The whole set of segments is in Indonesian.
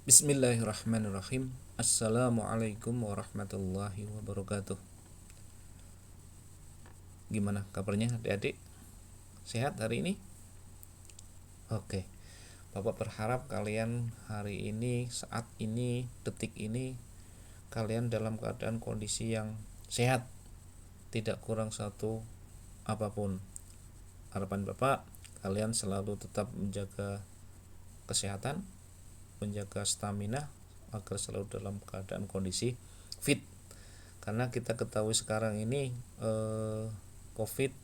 Bismillahirrahmanirrahim. Assalamualaikum warahmatullahi wabarakatuh. Gimana kabarnya adik-adik? Sehat hari ini? Oke. Bapak berharap kalian hari ini, saat ini, detik ini kalian dalam keadaan kondisi yang sehat, tidak kurang satu apapun. Harapan Bapak, kalian selalu tetap menjaga kesehatan, menjaga stamina agar selalu dalam keadaan kondisi fit, karena kita ketahui sekarang ini COVID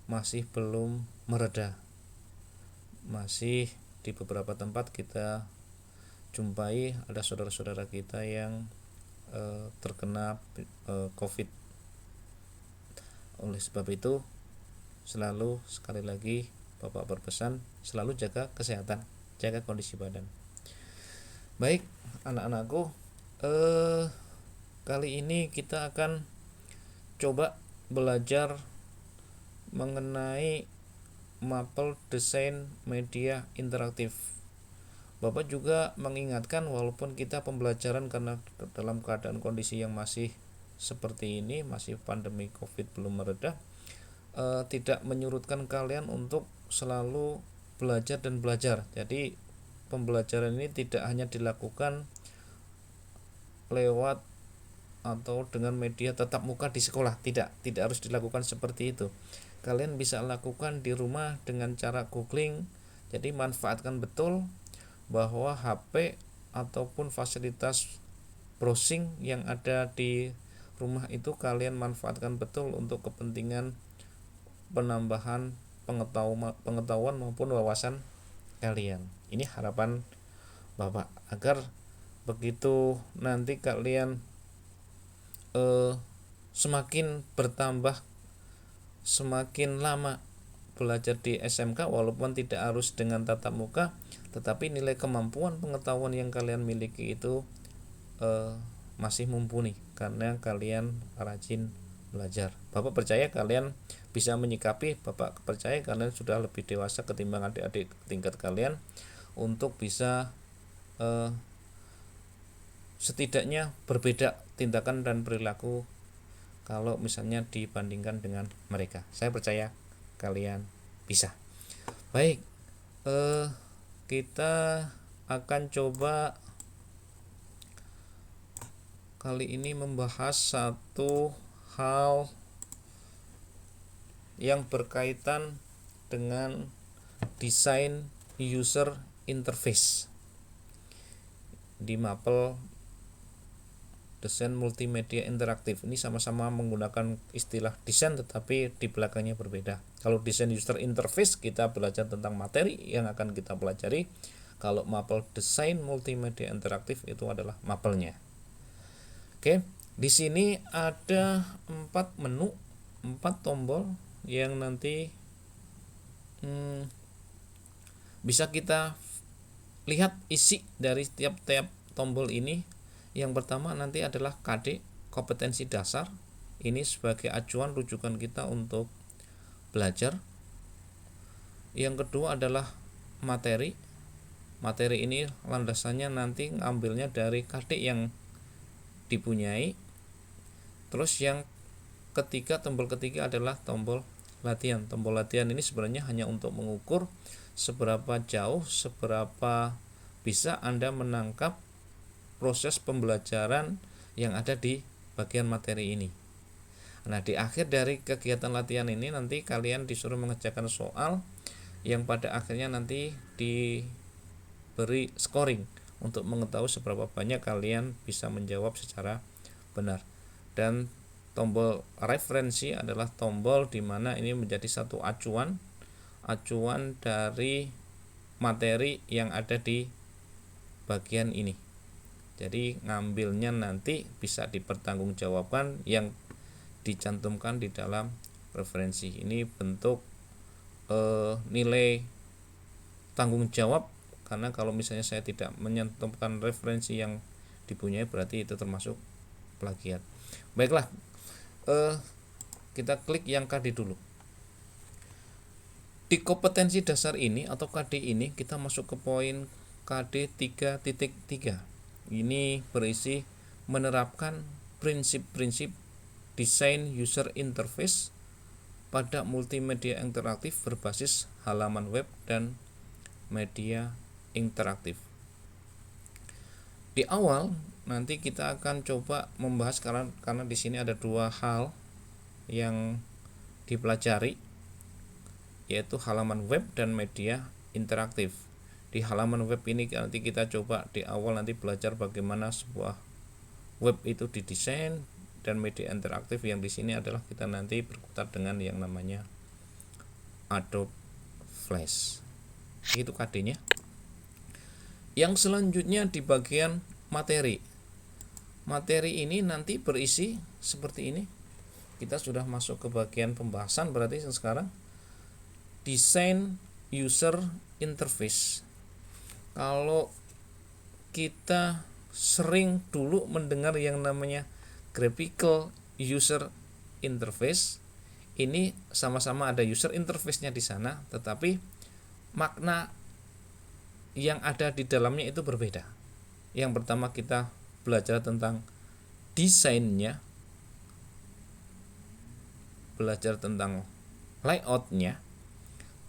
masih belum mereda, masih di beberapa tempat kita jumpai ada saudara-saudara kita yang terkena COVID. Oleh sebab itu selalu, sekali lagi Bapak berpesan, selalu jaga kesehatan, jaga kondisi badan. Baik anak-anakku, kali ini kita akan coba belajar mengenai mapel desain media interaktif. Bapak juga mengingatkan, walaupun kita pembelajaran karena dalam keadaan kondisi yang masih seperti ini, masih pandemi COVID belum mereda, tidak menyurutkan kalian untuk selalu belajar dan belajar. Jadi pembelajaran ini tidak hanya dilakukan lewat atau dengan media tatap muka di sekolah, tidak harus dilakukan seperti itu. Kalian bisa lakukan di rumah dengan cara googling. Jadi manfaatkan betul bahwa HP ataupun fasilitas browsing yang ada di rumah itu kalian manfaatkan betul untuk kepentingan penambahan pengetahuan maupun wawasan kalian. Ini harapan Bapak, agar begitu nanti kalian semakin bertambah, semakin lama belajar di SMK, walaupun tidak harus dengan tatap muka, tetapi nilai kemampuan pengetahuan yang kalian miliki itu masih mumpuni karena kalian rajin belajar. Bapak percaya kalian bisa menyikapi, Bapak percaya kalian sudah lebih dewasa ketimbang adik-adik tingkat kalian untuk bisa setidaknya berbeda tindakan dan perilaku kalau misalnya dibandingkan dengan mereka. Saya percaya kalian bisa. Baik, kita akan coba kali ini membahas satu hal yang berkaitan dengan desain user interface di mapel desain multimedia interaktif. Ini sama-sama menggunakan istilah desain tetapi di belakangnya berbeda. Kalau desain user interface kita belajar tentang materi yang akan kita pelajari. Kalau mapel desain multimedia interaktif itu adalah mapelnya. Oke, di sini ada 4 menu, 4 tombol yang nanti bisa kita lihat isi dari tiap-tiap tombol ini. Yang pertama nanti adalah KD, kompetensi dasar. Ini sebagai acuan rujukan kita untuk belajar. Yang kedua adalah materi. Materi ini landasannya nanti ngambilnya dari KD yang dipunyai. Terus yang ketiga, tombol ketiga adalah tombol latihan. Tombol latihan ini sebenarnya hanya untuk mengukur seberapa jauh, seberapa bisa Anda menangkap proses pembelajaran yang ada di bagian materi ini. Nah, di akhir dari kegiatan latihan ini nanti kalian disuruh mengerjakan soal yang pada akhirnya nanti diberi scoring untuk mengetahui seberapa banyak kalian bisa menjawab secara benar. Dan tombol referensi adalah tombol di mana ini menjadi satu acuan dari materi yang ada di bagian ini. Jadi ngambilnya nanti bisa dipertanggungjawabkan yang dicantumkan di dalam referensi. Ini bentuk nilai tanggung jawab, karena kalau misalnya saya tidak menyantumkan referensi yang dipunyai berarti itu termasuk plagiat. Baiklah, kita klik yang KD dulu. Di kompetensi dasar ini atau KD ini kita masuk ke poin KD 3.3. Ini berisi menerapkan prinsip-prinsip desain user interface pada multimedia interaktif berbasis halaman web dan media interaktif. Di awal nanti kita akan coba membahas karena di sini ada dua hal yang dipelajari, yaitu halaman web dan media interaktif. Di halaman web ini nanti kita coba di awal nanti belajar bagaimana sebuah web itu didesain, dan media interaktif yang di sini adalah kita nanti berkutat dengan yang namanya Adobe Flash. Itu KD-nya. Yang selanjutnya di bagian materi. Materi ini nanti berisi seperti ini. Kita sudah masuk ke bagian pembahasan berarti sekarang. Desain user interface. Kalau kita sering dulu mendengar yang namanya graphical user interface, ini sama-sama ada user interface-nya di sana, tetapi makna yang ada di dalamnya itu berbeda. Yang pertama kita belajar tentang desainnya, belajar tentang layoutnya.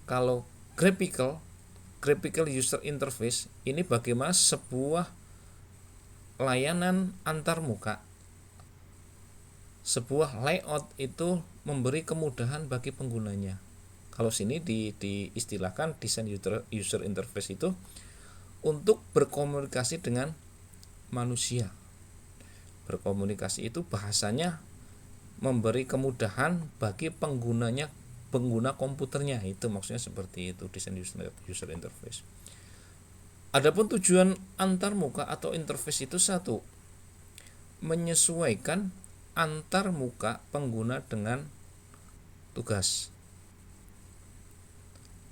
Kalau graphical user interface ini bagaimana sebuah layanan antarmuka, sebuah layout itu memberi kemudahan bagi penggunanya. Kalau sini diistilahkan desain user interface itu untuk berkomunikasi dengan manusia. Berkomunikasi itu bahasanya memberi kemudahan bagi pengguna komputernya, itu maksudnya seperti itu desain user interface. Adapun tujuan antarmuka atau interface itu satu, menyesuaikan antarmuka pengguna dengan tugas.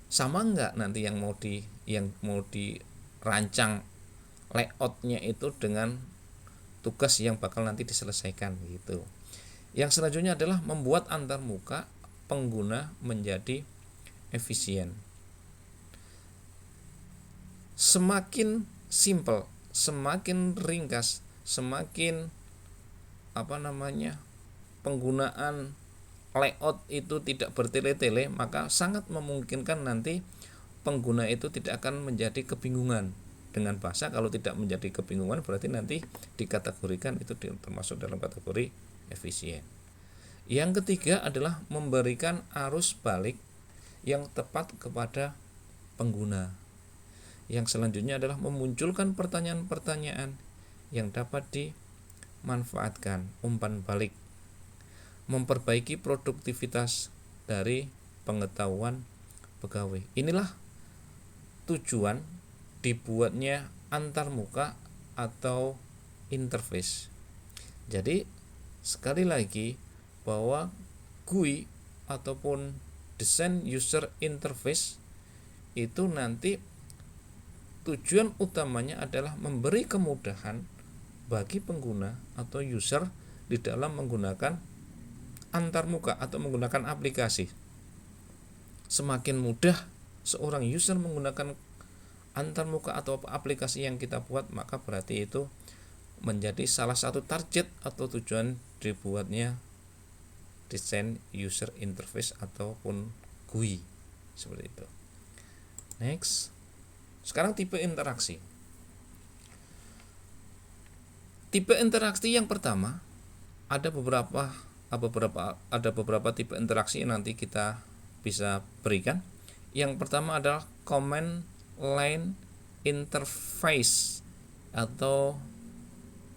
Sama enggak nanti yang mau dirancang layoutnya itu dengan tugas yang bakal nanti diselesaikan gitu. Yang selanjutnya adalah membuat antarmuka pengguna menjadi efisien. Semakin simple, semakin ringkas, semakin penggunaan layout itu tidak bertele-tele, maka sangat memungkinkan nanti pengguna itu tidak akan menjadi kebingungan dengan bahasa. Kalau tidak menjadi kebingungan berarti nanti dikategorikan itu termasuk dalam kategori efisien. Yang ketiga adalah memberikan arus balik yang tepat kepada pengguna. Yang selanjutnya adalah memunculkan pertanyaan-pertanyaan yang dapat dimanfaatkan, umpan balik, memperbaiki produktivitas dari pengetahuan pegawai. Inilah tujuan dibuatnya antarmuka atau interface. Jadi sekali lagi bahwa GUI ataupun desain user interface itu nanti tujuan utamanya adalah memberi kemudahan bagi pengguna atau user di dalam menggunakan antarmuka atau menggunakan aplikasi. Semakin mudah seorang user menggunakan antarmuka atau aplikasi yang kita buat, maka berarti itu menjadi salah satu target atau tujuan dibuatnya desain user interface ataupun GUI seperti itu. Next. Sekarang tipe interaksi. Tipe interaksi yang pertama ada beberapa tipe interaksi yang nanti kita bisa berikan. Yang pertama adalah command line interface atau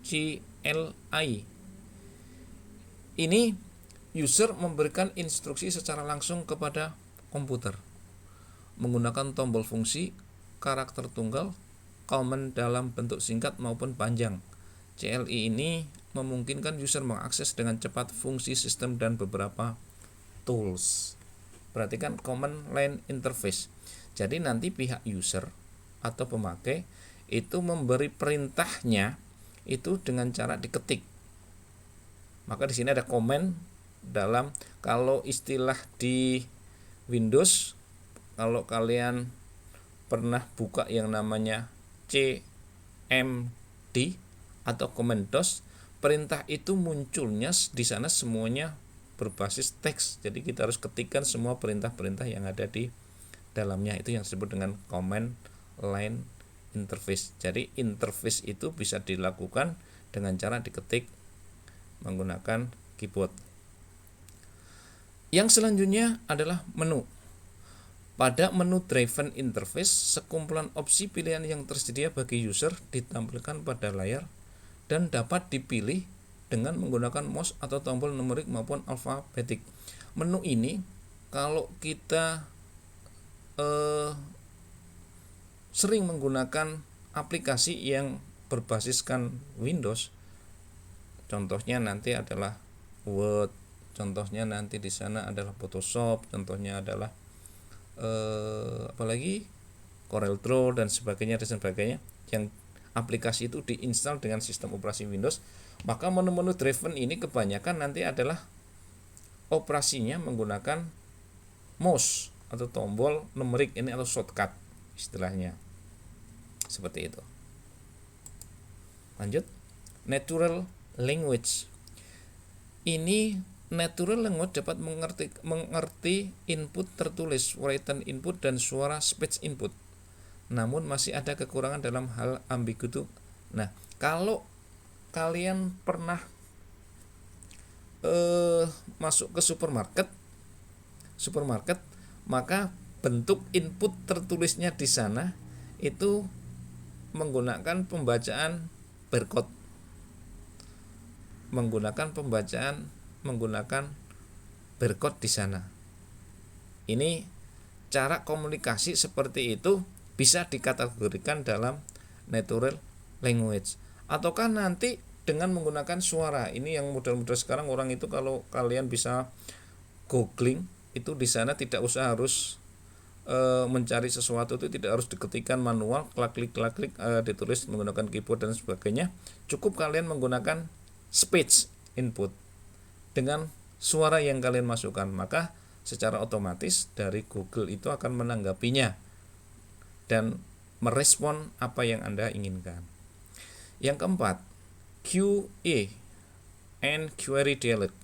CLI. Ini user memberikan instruksi secara langsung kepada komputer menggunakan tombol fungsi, karakter tunggal, command dalam bentuk singkat maupun panjang. CLI ini memungkinkan user mengakses dengan cepat fungsi sistem dan beberapa tools. Perhatikan command line interface. Jadi nanti pihak user atau pemakai itu memberi perintahnya itu dengan cara diketik. Maka di sini ada command dalam, kalau istilah di Windows, kalau kalian pernah buka yang namanya CMD atau command DOS, perintah itu munculnya di sana semuanya berbasis teks. Jadi kita harus ketikkan semua perintah-perintah yang ada di dalamnya. Itu yang disebut dengan command line interface. Jadi interface itu bisa dilakukan dengan cara diketik menggunakan keyboard. Yang selanjutnya adalah menu. Pada menu driven interface, sekumpulan opsi pilihan yang tersedia bagi user ditampilkan pada layar dan dapat dipilih dengan menggunakan mouse atau tombol numerik maupun alfabetik. Menu ini kalau kita sering menggunakan aplikasi yang berbasiskan Windows, contohnya nanti adalah Word, contohnya nanti di sana adalah Photoshop, contohnya adalah apalagi Corel Draw dan sebagainya yang aplikasi itu diinstal dengan sistem operasi Windows, maka menu-menu driven ini kebanyakan nanti adalah operasinya menggunakan mouse atau tombol numerik ini atau shortcut istilahnya. Seperti itu. Lanjut, natural language. Ini natural language dapat mengerti input tertulis, written input dan suara speech input. Namun masih ada kekurangan dalam hal ambiguitu. Nah, kalau kalian pernah masuk ke supermarket, maka bentuk input tertulisnya di sana itu menggunakan pembacaan barcode, menggunakan barcode di sana. Ini cara komunikasi seperti itu bisa dikategorikan dalam natural language. Ataukah nanti dengan menggunakan suara. Ini yang model-model sekarang orang itu kalau kalian bisa googling itu di sana tidak usah harus mencari sesuatu itu tidak harus diketikkan manual, klik ditulis menggunakan keyboard dan sebagainya. Cukup kalian menggunakan speech input dengan suara yang kalian masukkan, maka secara otomatis dari Google itu akan menanggapinya dan merespon apa yang Anda inginkan. Yang keempat, QA and query dialog.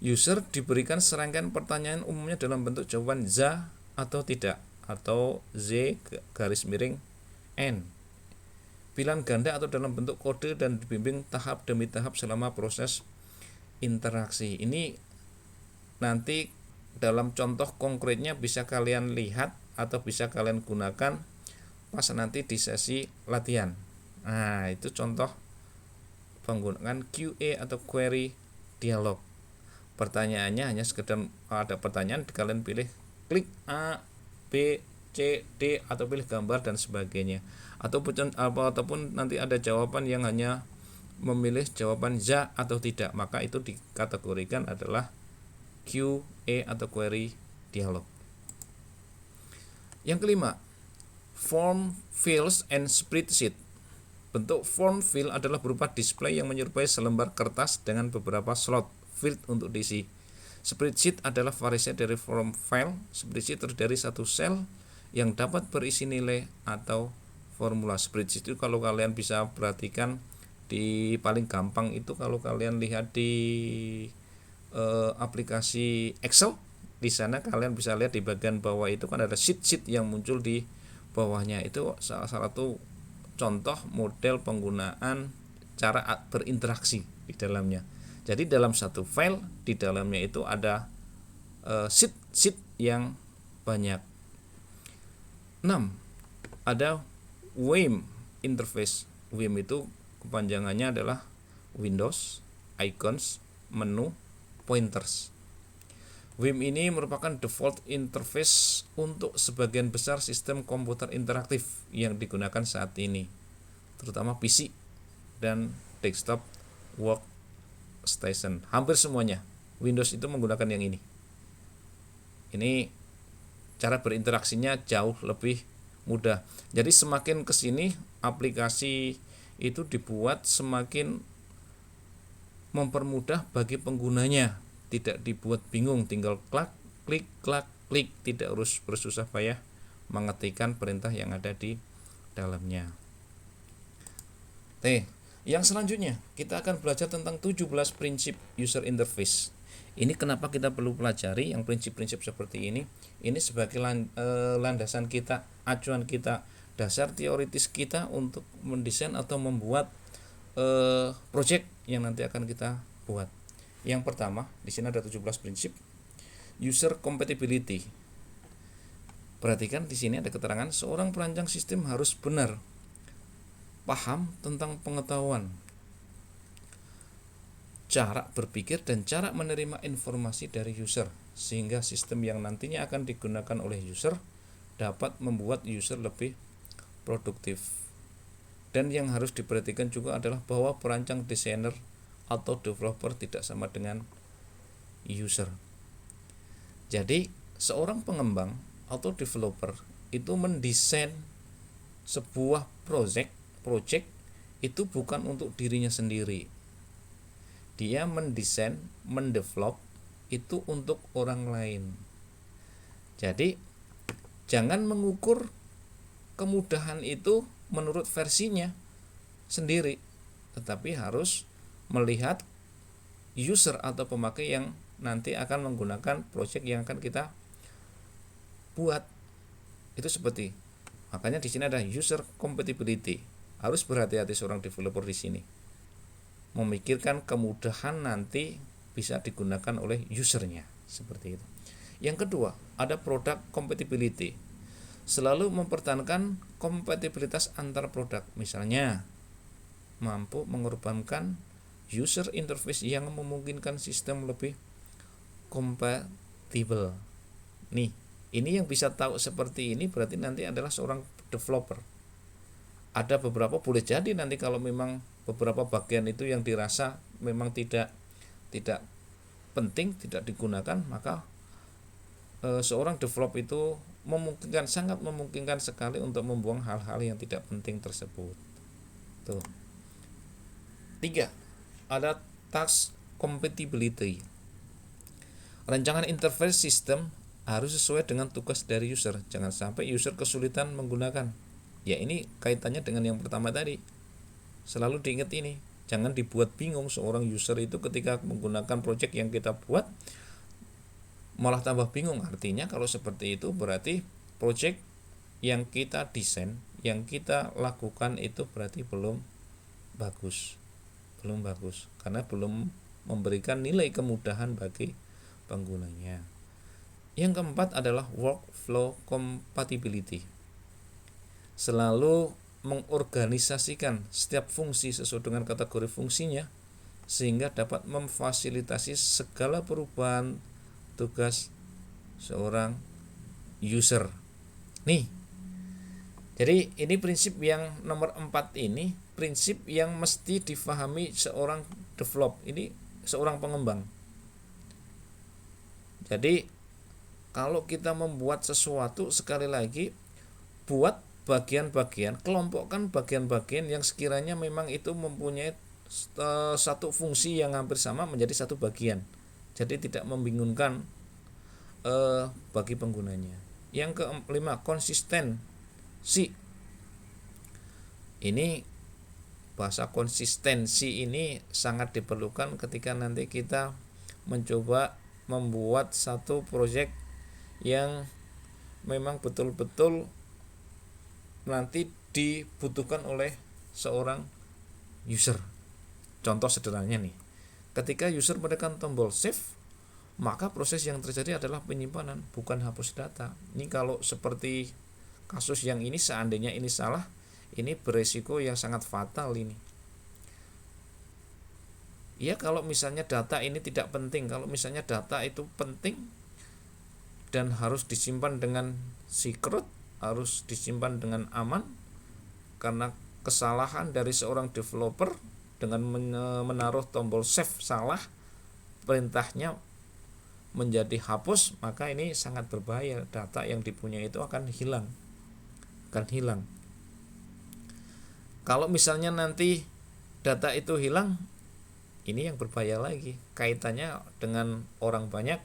User diberikan serangkaian pertanyaan umumnya dalam bentuk jawaban za atau tidak atau z garis miring n, pilihan ganda atau dalam bentuk kode dan dibimbing tahap demi tahap selama proses interaksi. Ini nanti dalam contoh konkretnya bisa kalian lihat atau bisa kalian gunakan pas nanti di sesi latihan. Nah, itu contoh penggunaan QA atau query dialog. Pertanyaannya hanya sekedar ada pertanyaan, kalian pilih klik A, B, C, D atau pilih gambar dan sebagainya. Ataupun nanti ada jawaban yang hanya memilih jawaban za atau tidak, maka itu dikategorikan adalah QA atau query dialog. Yang kelima, form fields and spreadsheet. Bentuk form field adalah berupa display yang menyerupai selembar kertas dengan beberapa slot field untuk diisi. Spreadsheet adalah variasi dari form file. Spreadsheet terdiri dari satu sel yang dapat berisi nilai atau formula. Spreadsheet itu kalau kalian bisa perhatikan di paling gampang itu kalau kalian lihat di aplikasi Excel, di sana kalian bisa lihat di bagian bawah itu kan ada sheet yang muncul di bawahnya. Itu salah satu contoh model penggunaan cara berinteraksi di dalamnya. Jadi dalam satu file di dalamnya itu ada sheet yang banyak. 6. Ada WIM interface. WIM itu kepanjangannya adalah Windows, Icons, Menu, Pointers. WIM ini merupakan default interface untuk sebagian besar sistem komputer interaktif yang digunakan saat ini, terutama PC dan desktop workstation. Hampir semuanya Windows itu menggunakan yang ini. Ini cara berinteraksinya jauh lebih mudah. Jadi semakin kesini aplikasi itu dibuat semakin mempermudah bagi penggunanya, tidak dibuat bingung, tinggal klik, tidak harus bersusah payah mengetikkan perintah yang ada di dalamnya. Oke, yang selanjutnya kita akan belajar tentang 17 prinsip user interface. Ini kenapa kita perlu pelajari yang prinsip-prinsip seperti ini? Ini sebagai landasan kita, acuan kita, dasar teoritis kita untuk mendesain atau membuat project yang nanti akan kita buat. Yang pertama, di sini ada 17 prinsip user compatibility. Perhatikan di sini ada keterangan seorang perancang sistem harus benar paham tentang pengetahuan, cara berpikir dan cara menerima informasi dari user, sehingga sistem yang nantinya akan digunakan oleh user dapat membuat user lebih produktif. Dan yang harus diperhatikan juga adalah bahwa perancang, desainer atau developer tidak sama dengan user. Jadi seorang pengembang atau developer itu mendesain sebuah project itu bukan untuk dirinya sendiri. Dia mendesain, mendevelop itu untuk orang lain. Jadi jangan mengukur kemudahan itu menurut versinya sendiri, tetapi harus melihat user atau pemakai yang nanti akan menggunakan project yang akan kita buat. Itu seperti, makanya di sini ada user compatibility. Harus berhati-hati seorang developer di sini, memikirkan kemudahan nanti bisa digunakan oleh usernya, seperti itu. Yang kedua, ada product compatibility. Selalu mempertahankan kompatibilitas antar produk. Misalnya, mampu mengorbankan user interface yang memungkinkan sistem lebih kompatibel. Nih, ini yang bisa tahu seperti ini berarti nanti adalah seorang developer. Ada beberapa, boleh jadi nanti kalau memang beberapa bagian itu yang dirasa memang tidak penting, tidak digunakan, maka seorang develop itu sangat memungkinkan sekali untuk membuang hal-hal yang tidak penting tersebut. Tuh. 3. Ada task compatibility. Rancangan interface sistem harus sesuai dengan tugas dari user. Jangan sampai user kesulitan menggunakan. Ya, ini kaitannya dengan yang pertama tadi. Selalu diingat ini. Jangan dibuat bingung seorang user itu ketika menggunakan project yang kita buat, malah tambah bingung. Artinya kalau seperti itu berarti project yang kita desain, yang kita lakukan itu berarti belum bagus. Karena belum memberikan nilai kemudahan bagi penggunanya. Yang keempat adalah workflow compatibility. Selalu mengorganisasikan setiap fungsi sesuai dengan kategori fungsinya sehingga dapat memfasilitasi segala perubahan tugas seorang user. Nih, jadi ini prinsip yang nomor 4 ini, prinsip yang mesti difahami seorang develop, ini seorang pengembang. Jadi kalau kita membuat sesuatu, sekali lagi buat bagian-bagian, kelompokkan bagian-bagian yang sekiranya memang itu mempunyai satu fungsi yang hampir sama menjadi satu bagian. Jadi tidak membingungkan bagi penggunanya. Yang kelima, konsistensi. Ini bahasa konsistensi ini sangat diperlukan ketika nanti kita mencoba membuat satu proyek yang memang betul-betul nanti dibutuhkan oleh seorang user. Contoh sederhananya nih, ketika user menekan tombol save, maka proses yang terjadi adalah penyimpanan, bukan hapus data. Ini kalau seperti kasus yang ini, seandainya ini salah, ini beresiko yang sangat fatal ini. Ya, kalau misalnya data ini tidak penting, kalau misalnya data itu penting dan harus disimpan dengan secret, harus disimpan dengan aman, karena kesalahan dari seorang developer dengan menaruh tombol save salah, perintahnya menjadi hapus, maka ini sangat berbahaya. Data yang dipunyai itu akan hilang. Kalau misalnya nanti data itu hilang, ini yang berbahaya lagi, kaitannya dengan orang banyak,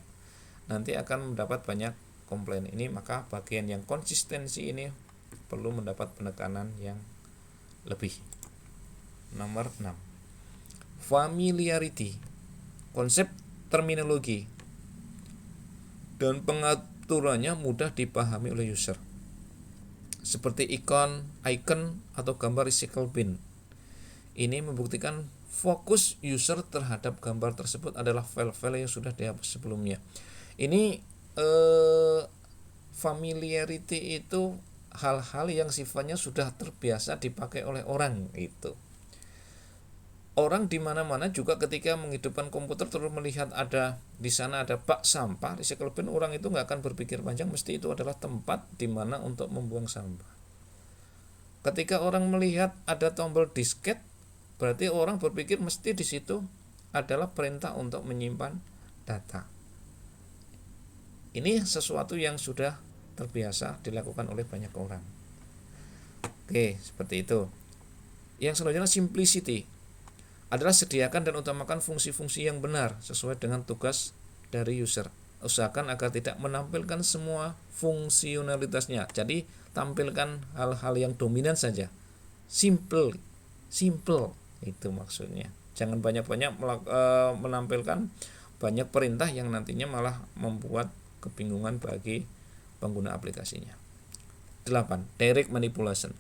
nanti akan mendapat banyak komplain. Ini maka bagian yang konsistensi ini perlu mendapat penekanan yang lebih. Nomor 6. Familiarity. Konsep, terminologi, dan pengaturannya mudah dipahami oleh user. Seperti icon atau gambar recycle bin. Ini membuktikan fokus user terhadap gambar tersebut adalah file-file yang sudah dihapus sebelumnya. Ini familiarity itu hal-hal yang sifatnya sudah terbiasa dipakai oleh orang itu. Orang di mana-mana juga ketika menghidupkan komputer terus melihat ada di sana ada bak sampah recycle bin, orang itu nggak akan berpikir panjang, mesti itu adalah tempat di mana untuk membuang sampah. Ketika orang melihat ada tombol disket, berarti orang berpikir mesti di situ adalah perintah untuk menyimpan data. Ini sesuatu yang sudah terbiasa dilakukan oleh banyak orang. Oke, seperti itu. Yang selanjutnya simplicity adalah sediakan dan utamakan fungsi-fungsi yang benar sesuai dengan tugas dari user. Usahakan agar tidak menampilkan semua fungsionalitasnya. Jadi tampilkan hal-hal yang dominan saja. Simple itu maksudnya. Jangan banyak-banyak menampilkan banyak perintah yang nantinya malah membuat kebingungan bagi pengguna aplikasinya. 8. Direct manipulation.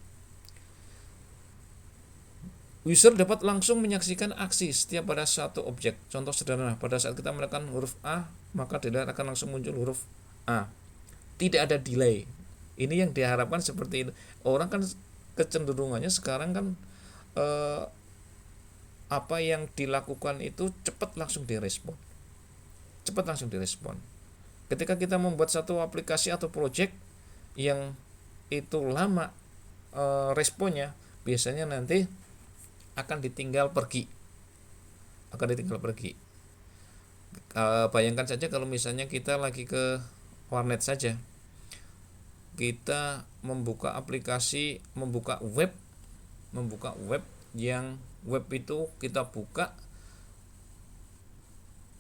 User dapat langsung menyaksikan aksi setiap pada satu objek. Contoh sederhana, pada saat kita menekan huruf A, maka di layar akan langsung muncul huruf A. Tidak ada delay. Ini yang diharapkan seperti itu. Orang kan kecenderungannya sekarang kan apa yang dilakukan itu cepat langsung direspon. Ketika kita membuat satu aplikasi atau project yang itu lama responnya, biasanya nanti akan ditinggal pergi. Bayangkan saja kalau misalnya kita lagi ke warnet saja, kita membuka aplikasi, membuka web yang web itu kita buka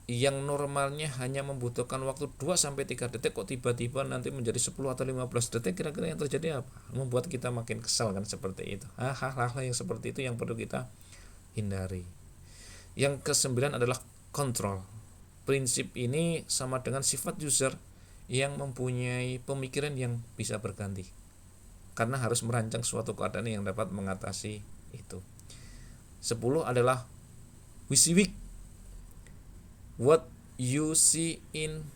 yang normalnya hanya membutuhkan waktu 2-3 detik, kok tiba-tiba nanti menjadi 10 atau 15 detik, kira-kira yang terjadi apa? Membuat kita makin kesal kan, seperti itu. Hal-hal yang seperti itu yang perlu kita hindari. Yang ke-9 adalah control. Prinsip ini sama dengan sifat user yang mempunyai pemikiran yang bisa berganti, karena harus merancang suatu keadaan yang dapat mengatasi itu. 10 adalah WYSIWYG. What you see in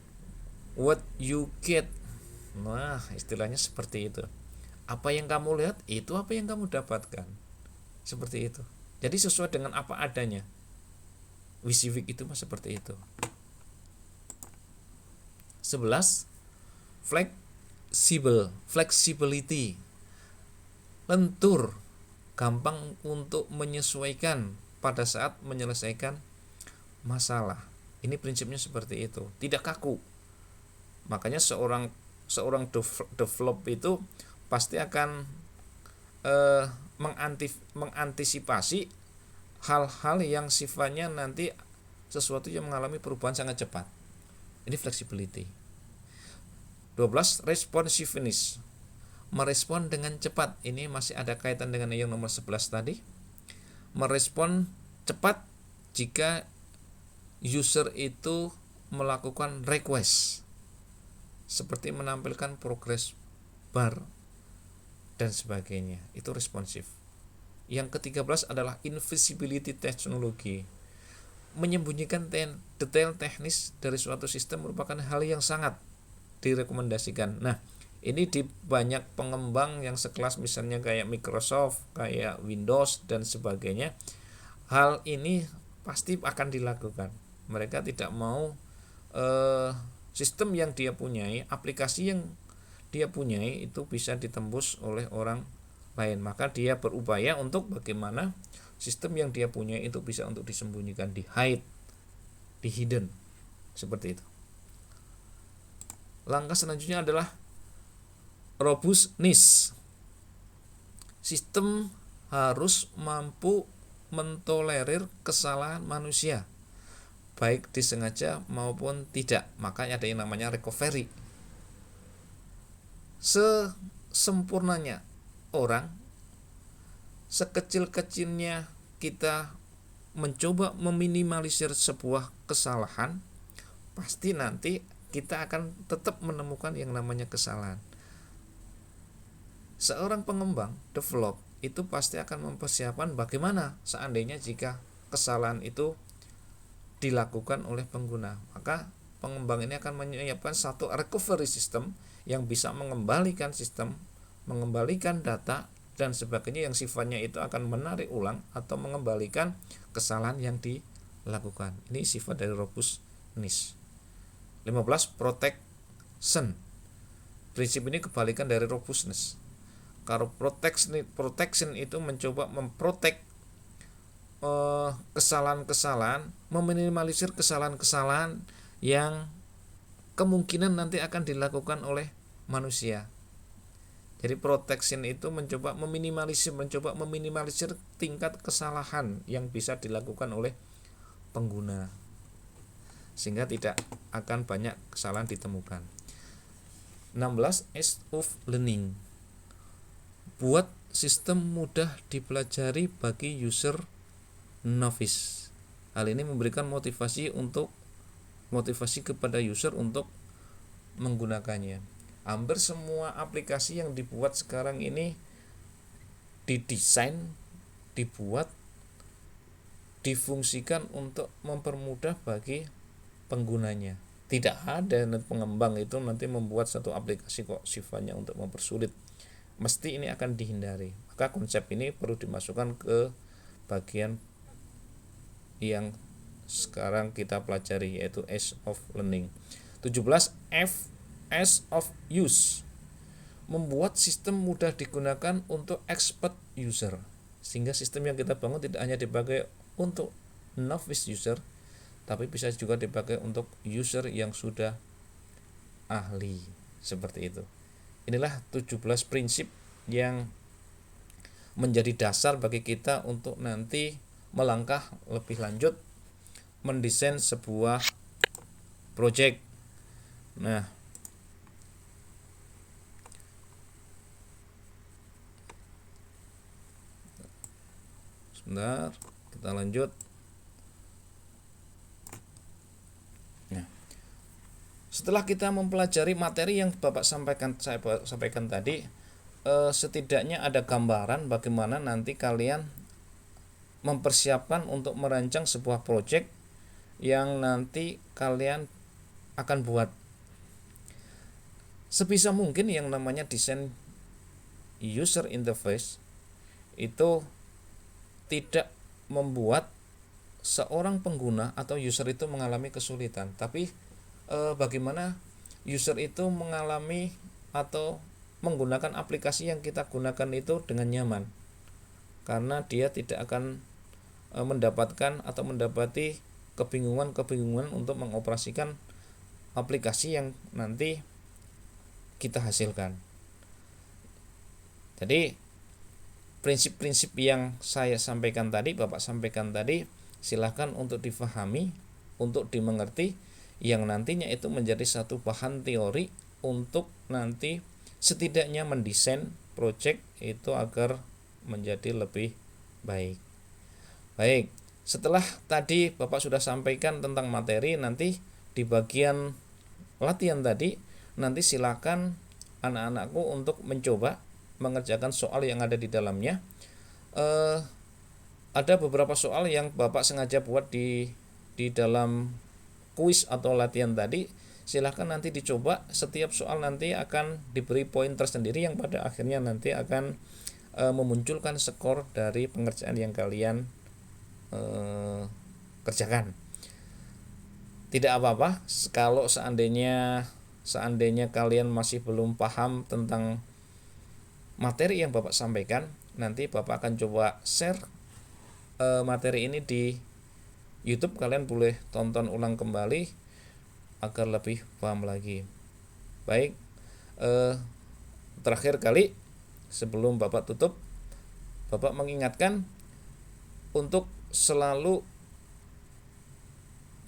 what you get. Nah, istilahnya seperti itu. Apa yang kamu lihat, itu apa yang kamu dapatkan. Seperti itu. Jadi sesuai dengan apa adanya. WYSIWYG itu mah seperti itu. 11. Flexibility. Lentur, gampang untuk menyesuaikan pada saat menyelesaikan masalah. Ini prinsipnya seperti itu, tidak kaku. Makanya seorang develop itu pasti akan mengantisipasi hal-hal yang sifatnya nanti sesuatu yang mengalami perubahan sangat cepat. Ini flexibility. 12. Responsiveness. Merespon dengan cepat. Ini masih ada kaitan dengan yang nomor 11 tadi. Merespon cepat jika user itu melakukan request, seperti menampilkan progress bar dan sebagainya. Itu responsif. Yang ke-13 adalah invisibility technology. Menyembunyikan detail teknis dari suatu sistem merupakan hal yang sangat direkomendasikan. Nah, ini di banyak pengembang yang sekelas misalnya kayak Microsoft, kayak Windows dan sebagainya, hal ini pasti akan dilakukan. Mereka tidak mau sistem yang dia punyai, aplikasi yang dia punyai itu bisa ditembus oleh orang lain. Maka dia berupaya untuk bagaimana sistem yang dia punyai itu bisa untuk disembunyikan, di hidden, seperti itu. Langkah selanjutnya adalah robustness. Sistem harus mampu mentolerir kesalahan manusia, baik disengaja maupun tidak. Makanya ada yang namanya recovery. Sesempurnanya orang, sekecil-kecilnya kita mencoba meminimalisir sebuah kesalahan, pasti nanti kita akan tetap menemukan yang namanya kesalahan. Seorang pengembang, develop, itu pasti akan mempersiapkan bagaimana seandainya jika kesalahan itu dilakukan oleh pengguna. Maka pengembang ini akan menyiapkan satu recovery system yang bisa mengembalikan sistem, mengembalikan data dan sebagainya yang sifatnya itu akan menarik ulang atau mengembalikan kesalahan yang dilakukan. Ini sifat dari robustness. 15. Protection. Prinsip ini kebalikan dari robustness. Kalau protection itu mencoba memprotek kesalahan-kesalahan, meminimalisir kesalahan-kesalahan yang kemungkinan nanti akan dilakukan oleh manusia. Jadi protection itu mencoba meminimalisir tingkat kesalahan yang bisa dilakukan oleh pengguna, sehingga tidak akan banyak kesalahan ditemukan. 16. Ease of learning. Buat sistem mudah dipelajari bagi user novice. Hal ini memberikan motivasi kepada user untuk menggunakannya. Hampir semua aplikasi yang dibuat sekarang ini didesain, dibuat, difungsikan untuk mempermudah bagi penggunanya. Tidak ada pengembang itu nanti membuat satu aplikasi kok sifatnya untuk mempersulit. Mesti ini akan dihindari. Maka konsep ini perlu dimasukkan ke bagian yang sekarang kita pelajari, yaitu ease of learning. 17. Ease of use. Membuat sistem mudah digunakan untuk expert user, sehingga sistem yang kita bangun tidak hanya dipakai untuk novice user, tapi bisa juga dipakai untuk user yang sudah ahli, seperti itu. Inilah 17 prinsip yang menjadi dasar bagi kita untuk nanti melangkah lebih lanjut mendesain sebuah project. Nah, sebentar, kita lanjut. Nah, setelah kita mempelajari materi yang saya sampaikan tadi, setidaknya ada gambaran bagaimana nanti kalian mempersiapkan untuk merancang sebuah project yang nanti kalian akan buat. Sebisa mungkin yang namanya desain user interface itu tidak membuat seorang pengguna atau user itu mengalami kesulitan, tapi bagaimana user itu mengalami atau menggunakan aplikasi yang kita gunakan itu dengan nyaman, karena dia tidak akan mendapatkan atau mendapati kebingungan untuk mengoperasikan aplikasi yang nanti kita hasilkan. Jadi prinsip-prinsip yang saya sampaikan tadi, Bapak sampaikan tadi, silakan untuk difahami, untuk dimengerti, yang nantinya itu menjadi satu bahan teori untuk nanti setidaknya mendesain project itu agar menjadi lebih baik. Baik, setelah tadi Bapak sudah sampaikan tentang materi, nanti di bagian latihan tadi, nanti silakan anak-anakku untuk mencoba mengerjakan soal yang ada di dalamnya. Ada beberapa soal yang Bapak sengaja buat di dalam kuis atau latihan tadi. Silahkan nanti dicoba. Setiap soal nanti akan diberi poin tersendiri yang pada akhirnya nanti akan memunculkan skor dari pengerjaan yang kalian kerjakan. Tidak apa-apa kalau seandainya kalian masih belum paham tentang materi yang Bapak sampaikan, nanti Bapak akan coba share materi ini di YouTube. Kalian boleh tonton ulang kembali agar lebih paham lagi. Baik, terakhir kali sebelum Bapak tutup, Bapak mengingatkan untuk selalu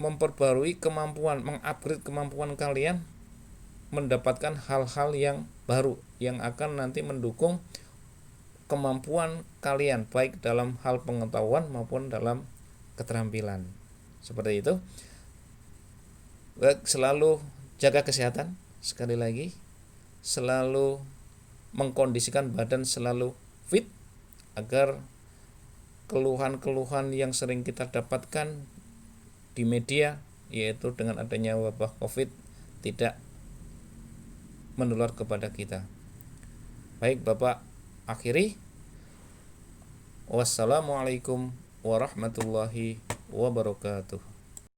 memperbarui kemampuan, mengupgrade kemampuan kalian, mendapatkan hal-hal yang baru yang akan nanti mendukung kemampuan kalian baik dalam hal pengetahuan maupun dalam keterampilan. Seperti itu. Selalu jaga kesehatan, sekali lagi selalu mengkondisikan badan selalu fit agar keluhan-keluhan yang sering kita dapatkan di media, yaitu dengan adanya wabah COVID, tidak menular kepada kita. Baik Bapak, akhiri. Wassalamualaikum warahmatullahi wabarakatuh.